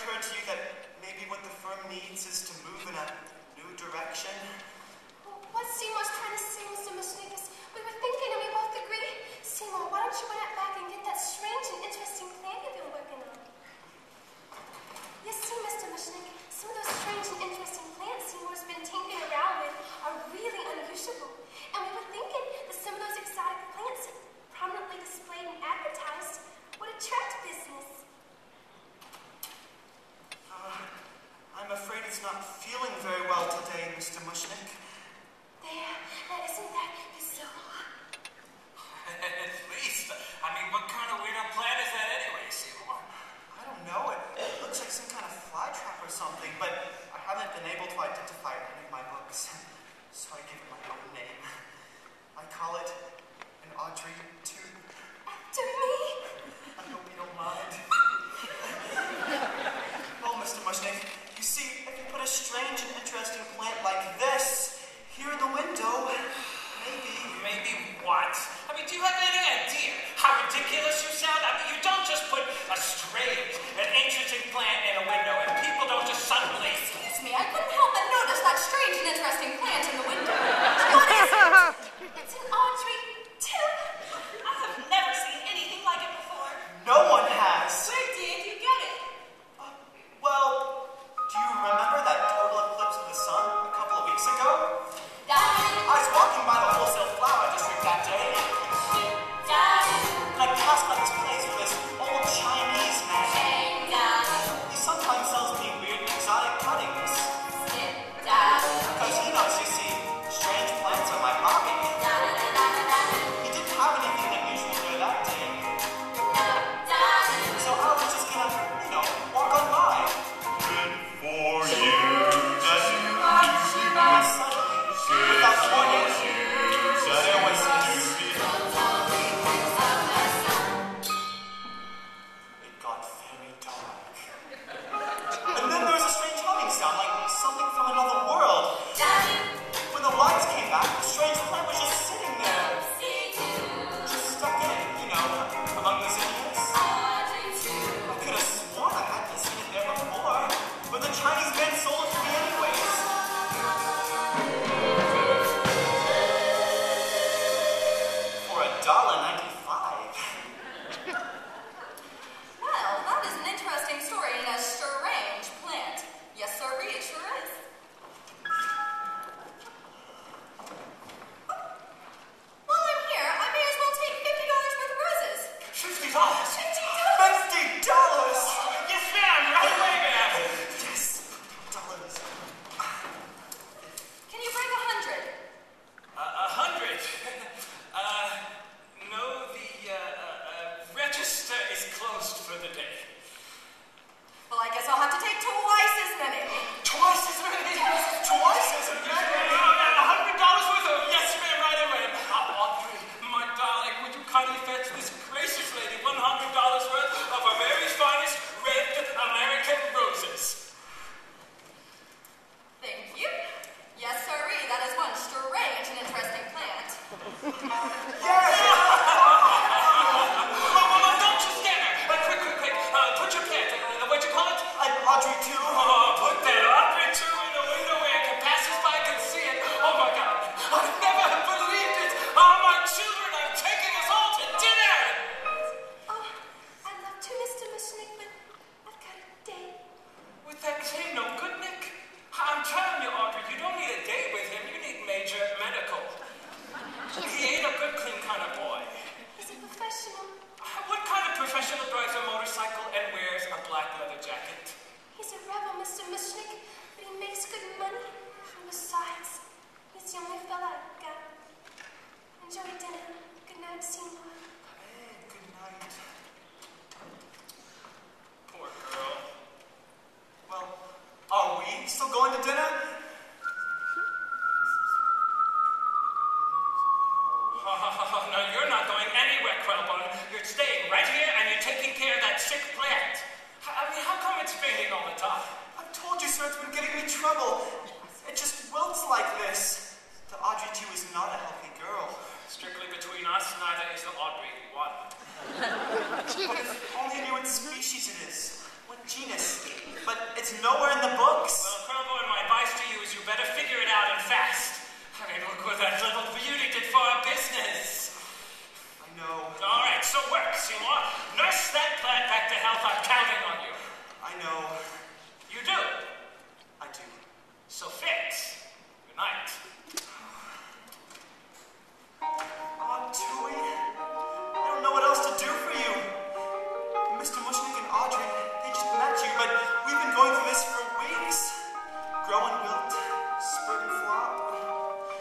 occurred to you that maybe what the firm needs is to move in a new direction? Well, what Seymour's trying to say, Mr. Mushnick, is we were thinking and we both agree. Seymour, why don't you run it back and get that strange and interesting plan you've been working on? You see, Mr. Mushnick, some of those strange and interesting plants Seymour's been tinkering around with are really unusual. And we were thinking that some of those exotic plants prominently displayed and advertised would attract business. I'm afraid it's not feeling very well today, Mr. Mushnick. There, isn't that bizarre? At least. I mean, what kind of weird plant is that anyway, Seymour? I don't know. It looks like some kind of fly trap or something, but I haven't been able to identify it in any of my books, so I give it my own name. I call it an Audrey 2. After me? I hope you don't mind. Well, Mr. Mushnick, you see, if you put a strange and interesting plant like this here in the window, maybe... Maybe what? I mean, do you have any idea how ridiculous you sound? I mean, you don't just put a strange and interesting plant in a window and people don't just suddenly... Excuse me, I couldn't help but notice that strange and interesting plant in the window. What is it? It's an Audrey 2. I have never seen anything like it before. No one has. Where did you get it? Well, do you remember that total eclipse of the sun a couple of weeks ago? I was walking by the wholesale flower district that day, and I passed by this place with this old Chinese man. He sometimes sells me weird exotic cuttings. Because he knows, you see, strange plants are my hobby. He didn't have anything unusual there that day. So I was just gonna, walk on by. Good for you. Suddenly, without warning, there was this. It got very dark. And then there was a strange humming sound, like something from another world. When the lights came back, the strange plant was just sitting there. Just stuck in, among the zinnias. I could have sworn I hadn't seen it there before, but the Chinese man sold it to me anyways. For $1.95. Well, that is an interesting story and a strange plant. Yes, sir, it sure is. While I'm here, I may as well take $50 worth of roses. $50? $50! Yes, ma'am. Right away, ma'am. Yes, $50. Can you break 100? 100? No, the register is closed for the day. Well, I guess I'll have to take twice as many. Twice as many? Twice as many? $100 worth of... Yes, ma'am, right away. Audrey, my darling, would you kindly fetch this gracious lady $100 worth of our very finest red American roses? Thank you. Yes, sirree, that is one strange and interesting plant. Yes! Don't you stand there. Quick. Put your plant. What'd you call it? Audrey 2. Put that Audrey 2 in the window where passers-by can see it. Oh, my God. I never have believed it. Oh, my children, I'm taking us all to dinner. Oh, I'd love to, Mr. Mushnick, but I've got a date. With that same no good, Nick? I'm telling you, Audrey, you don't need a date with him. You need major medical. He ain't a good, clean kind of boy. He's a professional. What kind of professional drives a motorcycle and wears a black leather jacket? He's a rebel, Mr. Mushnick, but he makes good money. And besides, he's the only fella I've got. Enjoy dinner. Good night, Seymour. Hey, good night. Poor girl. Well, are we still going to dinner? No, you're not going anywhere, Quellbone. You're staying right here and you're taking care of that sick plant. I mean, how come it's fading all the time? I've told you, sir, it's been getting me trouble. It just wilts like this. The Audrey 2 is not a healthy girl. Strictly between us, neither is the Audrey 1. But if only knew what species it is. When genus, but it's nowhere in the books. Well, Colonel Boy, my advice to you is you better figure it out and fast. I mean, look what that little beauty did for our business. I know. All right, so work, Seymour. Nurse that plant back to health. I'm counting on you. I know. You do? I do. So fix. Good night. Tui, I don't know what else to do for you. Mr. Mushnick and Audrey, they just met you, but we've been going through this for weeks. Grow and wilt, spurt and flop.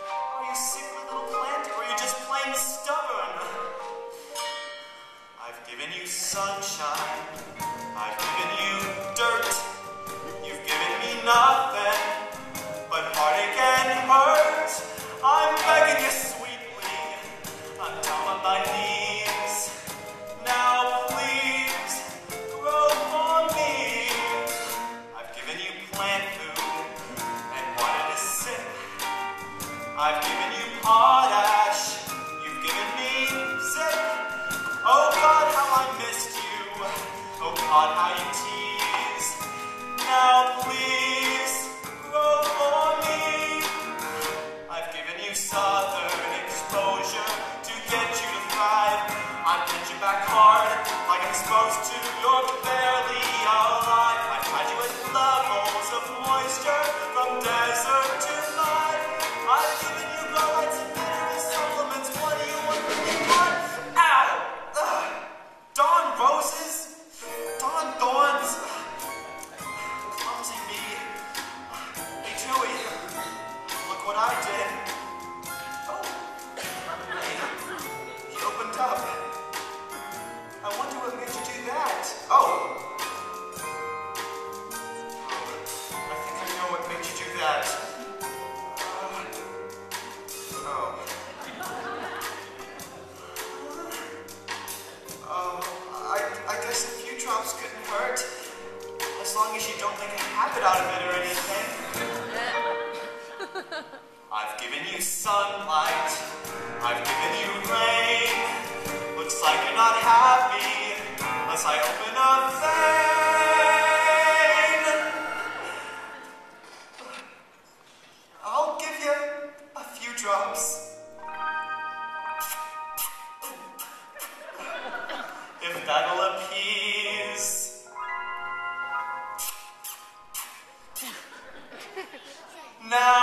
Are you a sickly little plant, or are you just plain stubborn? I've given you sunshine. I've given you dirt. You've given me nothing but heartache and hurt. I'm begging you sweetly. I'm down on my knees. Now please grow for me. I've given you plant food and wanted to sip. I've given you potash. You've given me zip. Oh God, how I missed you. Oh God, how you tease. Now please grow for me. I've given you southern exposure to get you to thrive. I've hit you back hard like I'm supposed to. You're barely alive. I've tried you at levels of moisture from desert to live. I've given you grow lights and mineral supplements. What do you want from me? What? Ow! Ugh. Dawn roses? Dawn thorns? Clumsy me. Hey, Tui. Look what I did. Oh. Hey. He opened up. I wonder what made you do that. Oh. I think I know what made you do that. I guess a few drops couldn't hurt. As long as you don't make a habit out of it or anything. I've given you sunlight. I've given you rain. Looks like you're not happy unless I open a vein. I'll give you a few drops. If that'll appease. Now